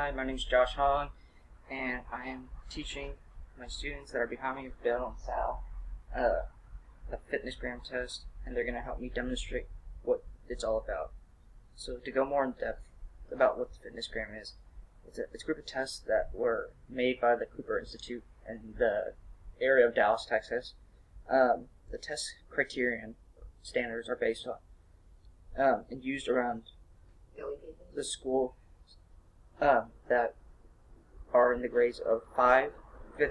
Hi, my name is Josh Hong, and I am teaching my students that are behind me, Bill and Sal, the FitnessGram test, and they're going to help me demonstrate what it's all about. So to go more in depth about what the FitnessGram is, it's a group of tests that were made by the Cooper Institute in the area of Dallas, Texas. The test criterion standards are based on and used around the school that are in the grades of 5th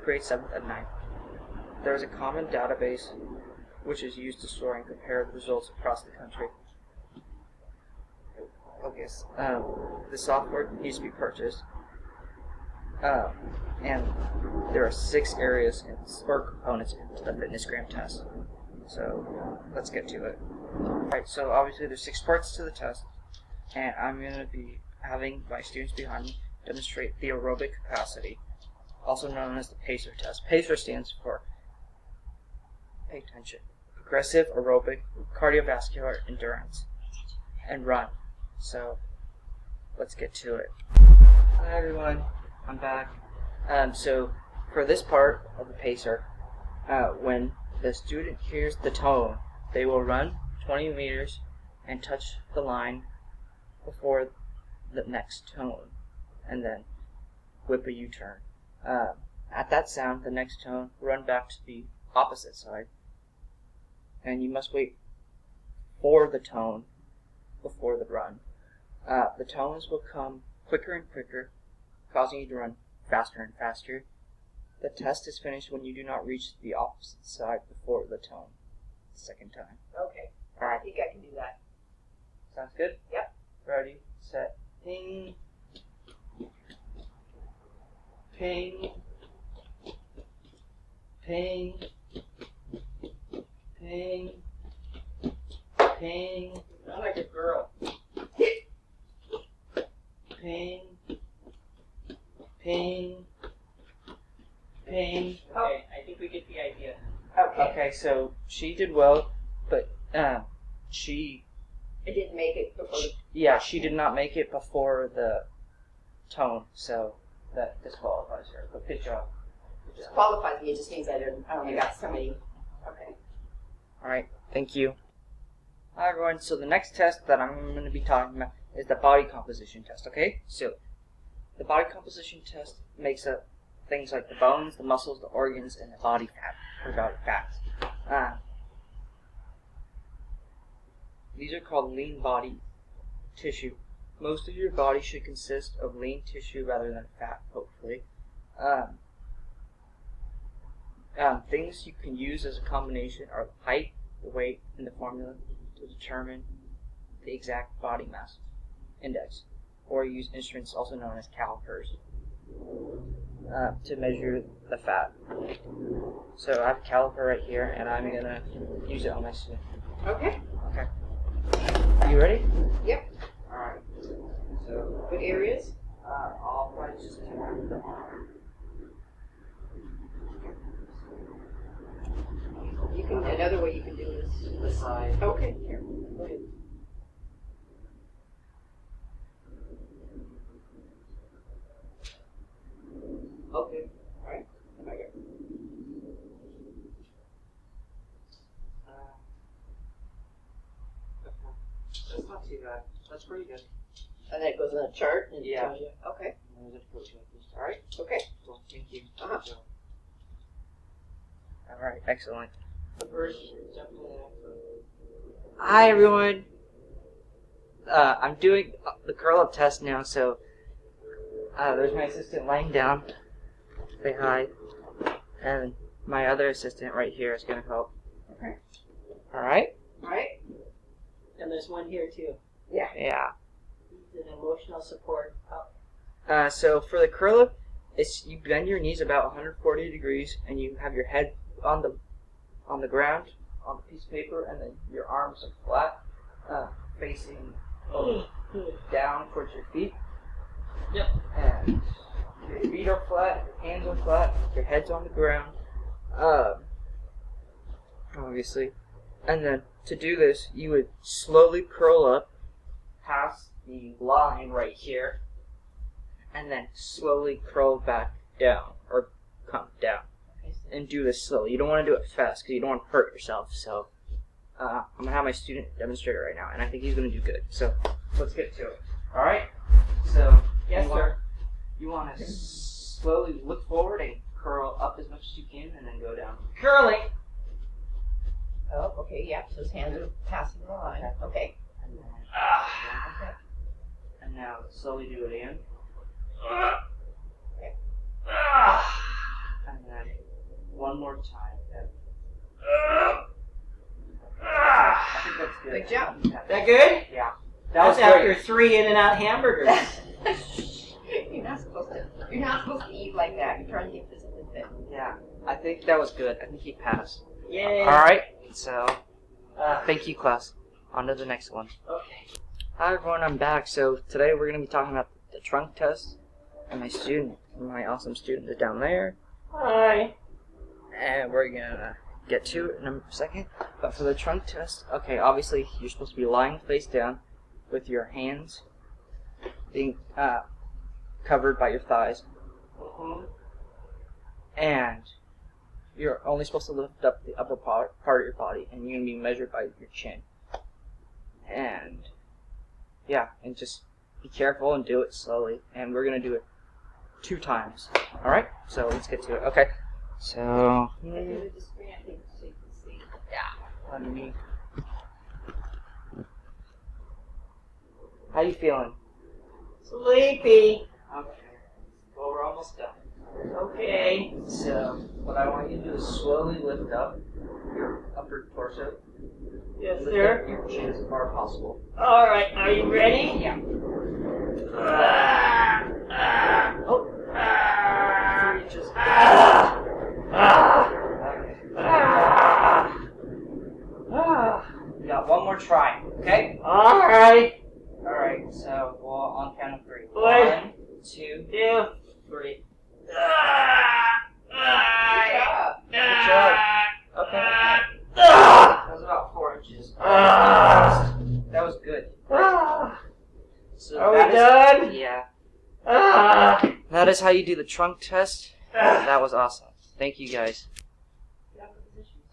grade, 7th, and 9th. There is a common database which is used to store and compare the results across the country. Focus. The software needs to be purchased, and there are 6 areas or components to the FitnessGram test. So let's get to it. Alright, so obviously there's 6 parts to the test, and I'm going to be having my students behind me demonstrate the aerobic capacity, also known as the PACER test. PACER stands for, pay attention, Progressive Aerobic Cardiovascular Endurance, and run. So let's get to it. Hi everyone, I'm back. So for this part of the PACER, when the student hears the tone, they will run 20 meters and touch the line before the next tone, and then whip a U-turn. At that sound, the next tone, run back to the opposite side, and you must wait for the tone before the run. The tones will come quicker and quicker, causing you to run faster and faster. The test is finished when you do not reach the opposite side before the tone the second time. Okay. Alright. I think I can do that. Sounds good? Yep. Ready, set, ping. Ping. Ping. Ping. Ping. I'm like a girl. Ping. Ping. Ping. Okay, I think we get the idea. Okay, so she did well, but she didn't make it before. she did not make it before the tone, so that disqualifies her. But good job. Good job. Qualifies me. It just means I only got so many. Okay. Alright, thank you. Hi everyone, so the next test that I'm going to be talking about is the body composition test, okay? So, the body composition test makes up things like the bones, the muscles, the organs, and the body fat, or body fats. These are called lean body tissue. Most of your body should consist of lean tissue rather than fat, hopefully. Things you can use as a combination are the height, the weight, and the formula to determine the exact body mass index, or use instruments also known as calipers to measure the fat. So I have a caliper right here, and I'm going to use it on my student. Okay. Okay. You ready? Yep. Alright. So, What areas? I'll probably just do the arm. You can. Another way you can do this. The side. Okay. Here. Go ahead. Okay. All right. Okay. That's not too bad. That's pretty good. And then it goes on a chart and Yeah. tells you. Okay. Alright? Okay. Cool. Thank you. Uh-huh. Alright, excellent. First, jump to the next one. Hi everyone. I'm doing the curl up test now, so there's my assistant lying down. Say hi. And my other assistant right here is going to help. Okay. Alright? All right. And there's one here too. Yeah. Yeah. An emotional support up. So for the curl up, it's you bend your knees about 140 degrees, and you have your head on the ground on the piece of paper, and then your arms are flat, facing down towards your feet. Yep. And your feet are flat, your hands are flat, your head's on the ground. Obviously, and then to do this, you would slowly curl up past the line right here, and then slowly curl back down, or come down. And do this slowly. You don't want to do it fast because you don't want to hurt yourself. So I'm going to have my student demonstrate it right now, and I think he's going to do good. So let's get to it. All right? So Yes, sir. You want to slowly look forward and curl up as much as you can, and then go down. Curling. Oh, okay, yeah, so his hands are passing the line. Okay. And then, Okay. and now slowly do it again. Okay. And then one more time. I think that's good. Good job. Is that good? Yeah. That was great. after 3 In-N-Out hamburgers. You're not supposed to eat like that. You're trying to get physically fit. Yeah, I think that was good. I think he passed. Yay. All right, so thank you, class. On to the next one. Okay. Hi, everyone. I'm back. So today we're going to be talking about the trunk test, and my awesome student is down there, Hi. and we're going to get to it in a second. But for the trunk test, okay, obviously you're supposed to be lying face down with your hands being covered by your thighs. And you're only supposed to lift up the upper part of your body, and you're going to be measured by your chin. And yeah, and just be careful and do it slowly. And we're going to do it 2 times. Alright, so let's get to it. Okay, so let me. How you feeling? Sleepy. Okay, well, we're almost done. Okay. So, what I want you to do is slowly lift up your upper torso. Yes, Lift sir. up your chin as far as possible. All right. Are you ready? Yeah. Oh. 3 inches. You got one more try, okay? All right. Alright, so we'll on count of 3. 1, 1, 2, 2, 3. Good job. Good job. Okay. That was about 4 inches. That was good. So Are we that is- done? Yeah. That is how you do the trunk test. That was awesome. Thank you, guys.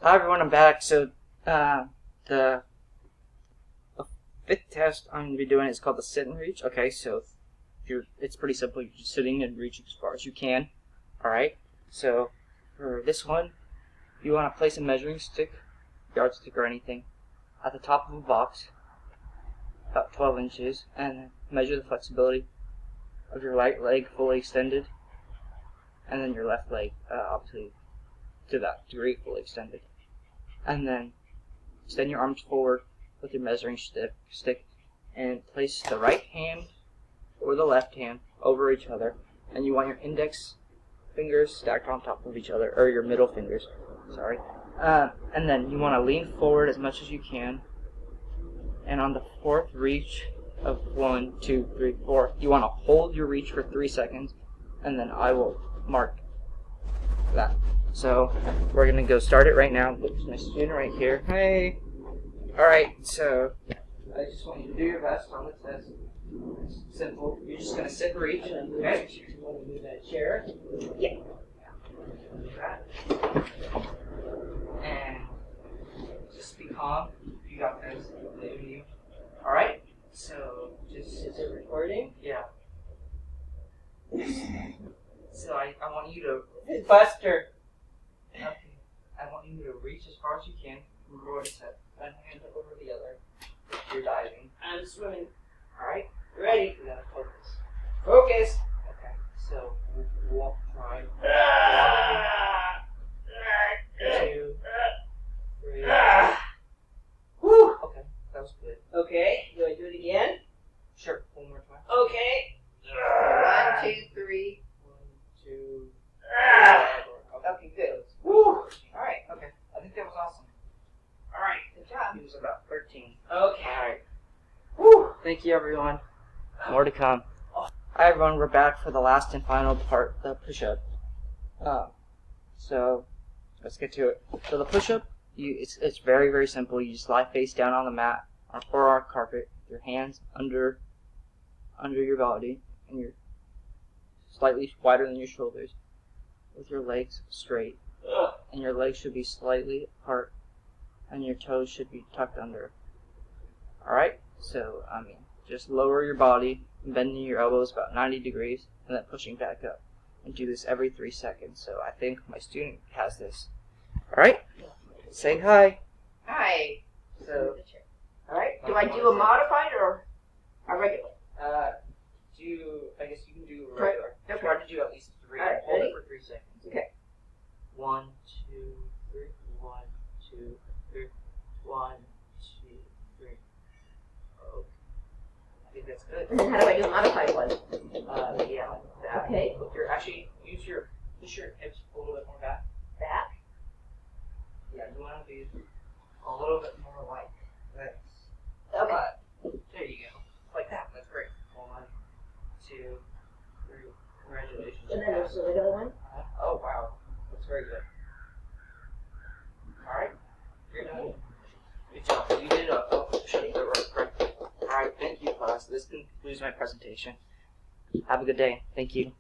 Hi, everyone. I'm back. So, the 5th test I'm going to be doing is called the sit and reach. Okay, so it's pretty simple. You're just sitting and reaching as far as you can. Alright, so for this one, you want to place a measuring stick, yardstick or anything, at the top of a box, about 12 inches, and measure the flexibility of your right leg fully extended, and then your left leg, obviously, to that degree fully extended. And then extend your arms forward with your measuring stick, and place the right hand or the left hand over each other, and you want your index fingers stacked on top of each other, or your middle fingers, sorry. And then you want to lean forward as much as you can, and on the 4th reach of 1, 2, 3, 4, you want to hold your reach for 3 seconds, and then I will mark that. So we're going to go start it right now. There's my student right here. Hey! Alright, so I just want you to do your best on the test. It's simple. You're just going to sit and reach. Okay? You want to move that chair? Yeah. And just be calm. You got this. You. Alright? So just. Is it recording? Yeah. So I want you to. Buster. Okay. I want you to reach as far as you can. Remember what I said. One hand over the other. You're diving. I'm swimming. Alright? Ready. You gotta focus. Focus. Okay. So we'll try. 1, 2, 3. Whew. Okay. That was good. Okay. Do I do it again? Sure. One more time. Okay. 1, 2, 3. 1, 2. Okay, good. Woo. Alright, okay. I think that was awesome. Alright. Good job. It was about 13. Okay. Alright. Woo. Thank you, everyone. More to come. Hi, everyone. We're back for the last and final part, the push-up. So, let's get to it. So the push-up, it's very, very simple. You just lie face down on the mat or our carpet, your hands under your body, and slightly wider than your shoulders, with your legs straight, and your legs should be slightly apart, and your toes should be tucked under. Alright? So, just lower your body, bending your elbows about 90 degrees, and then pushing back up. And do this every 3 seconds. So I think my student has this. Alright? Say hi. Hi. So, Alright, do I do a modified or a regular? I guess you can do regular. Okay. Try to do at least 3. Alright, Hold ready? it for 3 seconds. Okay. 1, 2, 3. 1, 2, 3. 1, 2, 3. Okay. I think that's good. And then how do I do a modified one? Yeah, like that. Okay. Push your hips a little bit more back. Back. Yeah, you want to be a little bit more like this. Okay. There you go. Like that. That's great. 1, 2, 3. Congratulations. And then there's the regular one. Oh, wow. That's very good. Alright. You're done. Good job. You did a push-up that worked correctly. Alright, thank you, class. This concludes my presentation. Have a good day. Thank you.